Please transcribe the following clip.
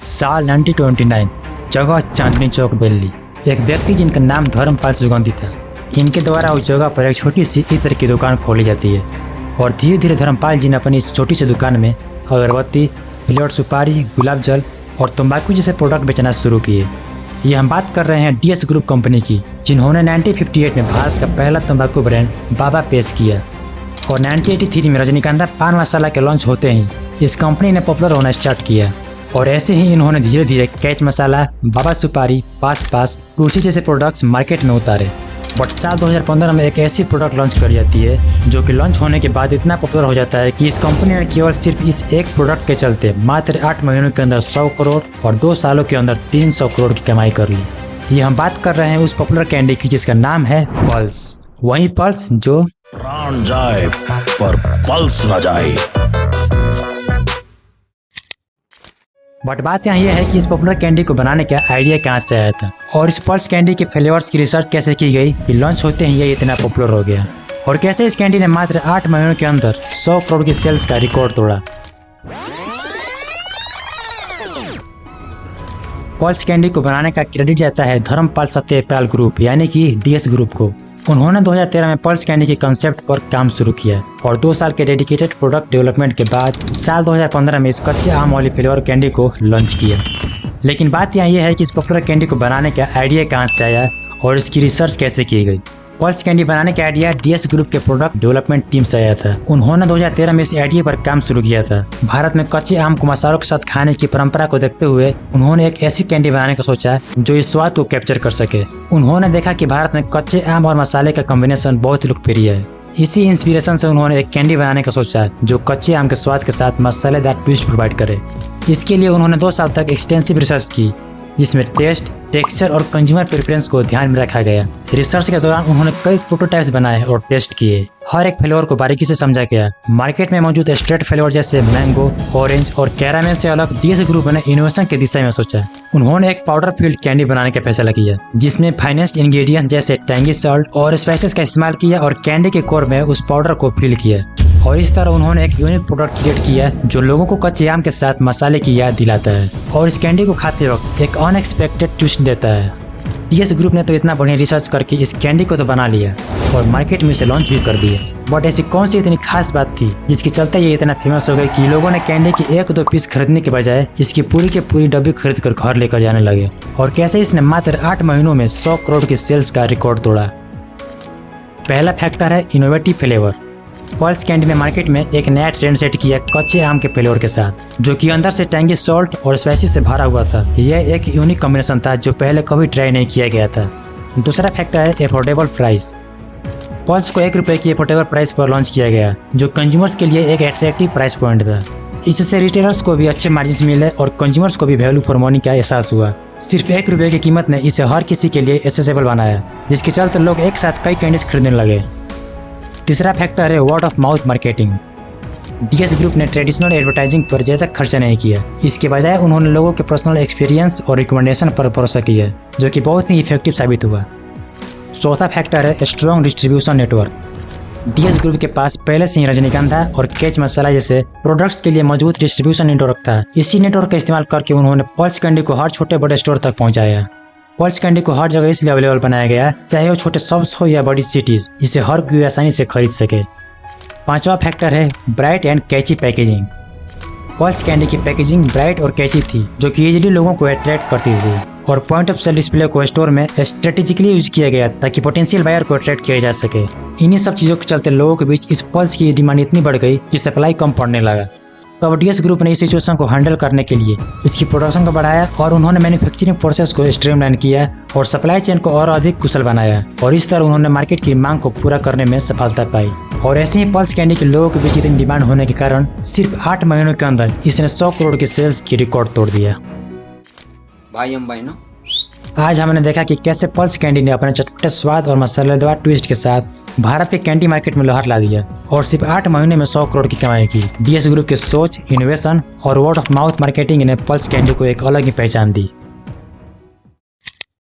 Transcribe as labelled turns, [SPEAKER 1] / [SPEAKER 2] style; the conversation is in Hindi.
[SPEAKER 1] साल 1929, जगह चांदनी चौक दिल्ली। एक व्यक्ति जिनका नाम धर्मपाल सुगंधी था, इनके द्वारा उस जगह पर एक छोटी सी इत्र की दुकान खोली जाती है और धीरे धीरे धर्मपाल जी ने अपनी इस छोटी सी दुकान में अगरबत्ती, फ्लेवर सुपारी, गुलाब जल और तंबाकू जैसे प्रोडक्ट बेचना शुरू किए। ये हम बात कर रहे हैं डीएस ग्रुप कंपनी की, जिन्होंने 1958 में भारत का पहला तंबाकू ब्रांड बाबा पेश किया और 1983 में रजनीकांता पान मसाला के लॉन्च होते ही इस कंपनी ने पॉपुलर होना स्टार्ट किया। और ऐसे ही इन्होंने धीरे धीरे कैच मसाला, बाबा सुपारी, पास तुलसी जैसे प्रोडक्ट्स मार्केट में उतारे। बट साल 2015 में एक ऐसी प्रोडक्ट लॉन्च कर जाती है जो कि लॉन्च होने के बाद इतना पॉपुलर हो जाता है कि इस कंपनी ने केवल सिर्फ इस एक प्रोडक्ट के चलते मात्र 8 महीनों के अंदर 100 करोड़ और 2 सालों के अंदर 300 करोड़ की कमाई कर ली। ये हम बात कर रहे हैं उस पॉपुलर कैंडी की जिसका नाम है पल्स। वही पल्स जो
[SPEAKER 2] प्राण जाए पर पल्स न जाए।
[SPEAKER 1] बट बात यहाँ यह है कि इस पॉपुलर कैंडी को बनाने का आइडिया कहाँ से आया था और इस पल्स कैंडी के फ्लेवर्स की रिसर्च कैसे की गई कि लॉन्च होते ही ये इतना पॉपुलर हो गया, और कैसे इस कैंडी ने मात्र 8 महीनों के अंदर 100 करोड़ की सेल्स का रिकॉर्ड तोड़ा। पल्स कैंडी को बनाने का क्रेडिट जाता है धर्मपाल सत्यपाल ग्रुप यानी कि डीएस ग्रुप को। उन्होंने 2013 में पल्स कैंडी के कंसेप्ट पर काम शुरू किया और 2 साल के डेडिकेटेड प्रोडक्ट डेवलपमेंट के बाद साल 2015 में इस कच्चे आम वाली फ्लेवर कैंडी को लॉन्च किया। लेकिन बात यहाँ यह है कि इस पॉपुलर कैंडी को बनाने का आइडिया कहाँ से आया और इसकी रिसर्च कैसे की गई। पल्स कैंडी बनाने का आइडिया डीएस ग्रुप के प्रोडक्ट डेवलपमेंट टीम से आया था। उन्होंने 2013 में इस आइडिया पर काम शुरू किया था। भारत में कच्चे आम को मसालों के साथ खाने की परंपरा को देखते हुए उन्होंने एक ऐसी कैंडी बनाने का सोचा जो इस स्वाद को कैप्चर कर सके। उन्होंने देखा कि भारत में कच्चे आम और मसाले का कॉम्बिनेशन बहुत लोकप्रिय है। इसी इंस्पिरेशन से उन्होंने एक कैंडी बनाने का सोचा जो कच्चे आम के स्वाद के साथ मसालेदार ट्विस्ट प्रोवाइड करे। इसके लिए उन्होंने 2 साल तक एक्सटेंसिव रिसर्च की, जिसमें टेस्ट, टेक्सचर और कंज्यूमर प्रेफरेंस को ध्यान में रखा गया। रिसर्च के दौरान उन्होंने कई प्रोटोटाइप्स बनाए और टेस्ट किए। हर एक फ्लेवर को बारीकी से समझा गया। मार्केट में मौजूद स्ट्रेट फ्लेवर जैसे मैंगो, ऑरेंज और कैरामेल से अलग डीएस ग्रुप ने इनोवेशन की दिशा में सोचा। उन्होंने एक पाउडर फील्ड कैंडी बनाने का फैसला किया जिसमें फाइनेस्ट इंग्रेडिएंट्स जैसे टैंगी सॉल्ट और स्पाइसेस का इस्तेमाल किया और कैंडी के कोर में उस पाउडर को फिल किया। और इस तरह उन्होंने एक यूनिक प्रोडक्ट क्रिएट किया जो लोगों को कच्चे आम के साथ मसाले की याद दिलाता है और इस कैंडी को खाते वक्त एक अनएक्सपेक्टेड ट्विस्ट देता है। डीएस ग्रुप ने तो इतना बढ़िया रिसर्च करके इस कैंडी को तो बना लिया और मार्केट में इसे लॉन्च भी कर दिया। बट ऐसी कौन सी इतनी खास बात थी जिसके चलते ये इतना फेमस हो गई कि लोगों ने कैंडी की 1-2 पीस खरीदने के बजाय इसकी पूरी के पूरी डब्बी खरीद कर घर लेकर जाने लगे। और कैसे इसने मात्र 8 महीनों में 100 करोड़ की सेल्स का रिकॉर्ड तोड़ा। पहला फैक्टर है इनोवेटिव फ्लेवर। पल्स कैंडी ने मार्केट में एक नया ट्रेंड सेट किया कच्चे आम के फ्लेवर के साथ, जो कि अंदर से टैंगी सॉल्ट और स्पाइसी से भरा हुआ था। यह एक यूनिक कॉम्बिनेशन था जो पहले कभी ट्राई नहीं किया गया था। दूसरा फैक्टर है एफोर्डेबल प्राइस। पल्स को 1 रुपये की एफोर्डेबल प्राइस पर लॉन्च किया गया जो कंज्यूमर्स के लिए एक अट्रैक्टिव प्राइस पॉइंट था। इससे रिटेलर्स को भी अच्छे मार्जिन मिले और कंज्यूमर्स को भी वैल्यू फॉर मनी का एहसास हुआ। सिर्फ 1 रुपये की कीमत ने इसे हर किसी के लिए एक्सेसिबल बनाया, जिसके चलते लोग एक साथ कई कैंडीज खरीदने लगे। तीसरा फैक्टर है word of mouth marketing. DS group ने ट्रेडिशनल एडवर्टाइजिंग पर ज़्यादा खर्चा नहीं किया। इसके बजाय उन्होंने लोगों के पर्सनल एक्सपीरियंस और रिकमेंडेशन पर भरोसा किया, जो कि बहुत ही इफेक्टिव साबित हुआ। चौथा फैक्टर है strong distribution network. DS group के पास पहले से ही रजनीकांता और कैच मसाला जैसे प्रोडक्ट्स के लिए मजबूत डिस्ट्रीब्यूशन नेटवर्क था। इसी नेटवर्क का इस्तेमाल करके उन्होंने पल्स कैंडी को हर छोटे बड़े स्टोर तक पहुंचाया। पल्स कैंडी को हर जगह इसलिए अवेलेबल बनाया गया, चाहे वो छोटे शॉप्स हो या बड़ी सिटीज, इसे हर कोई आसानी से खरीद सके। पांचवा फैक्टर है bright and catchy packaging. Pulse candy की पैकेजिंग ब्राइट और कैची थी, जो कि इजीली लोगों को अट्रैक्ट करती थी। और पॉइंट ऑफ सेल डिस्प्ले को स्टोर में स्ट्रेटेजिकली यूज किया गया ताकि पोटेंशियल बायर को अट्रैक्ट किया जा सके। इन्हीं सब चीज़ों के चलते लोगों के बीच इस पल्स की डिमांड इतनी बढ़ गई कि सप्लाई कम पड़ने लगा। तो अब डीएस ग्रुप ने इस सिचुएशन को हैंडल करने के लिए इसकी प्रोडक्शन को बढ़ाया और उन्होंने मैन्युफैक्चरिंग प्रोसेस को स्ट्रीमलाइन किया और सप्लाई चेन को और अधिक कुशल बनाया। और इस तरह उन्होंने मार्केट की मांग को पूरा करने में सफलता पाई। और ऐसे ही पल्स कैंडी के लोगों के बीच इतनी डिमांड होने के कारण सिर्फ 8 महीनों के अंदर इसने 100 करोड़ की सेल्स की रिकॉर्ड तोड़ दिया। आज हमने देखा कि कैसे पल्स कैंडी ने अपने चटपटे स्वाद और मसालेदार ट्विस्ट के साथ भारत के कैंडी मार्केट में लहर ला दिया और सिर्फ 8 महीने में 100 करोड़ की कमाई की। डीएस ग्रुप के सोच, इनोवेशन और वर्ड ऑफ माउथ मार्केटिंग ने पल्स कैंडी को एक अलग ही पहचान दी।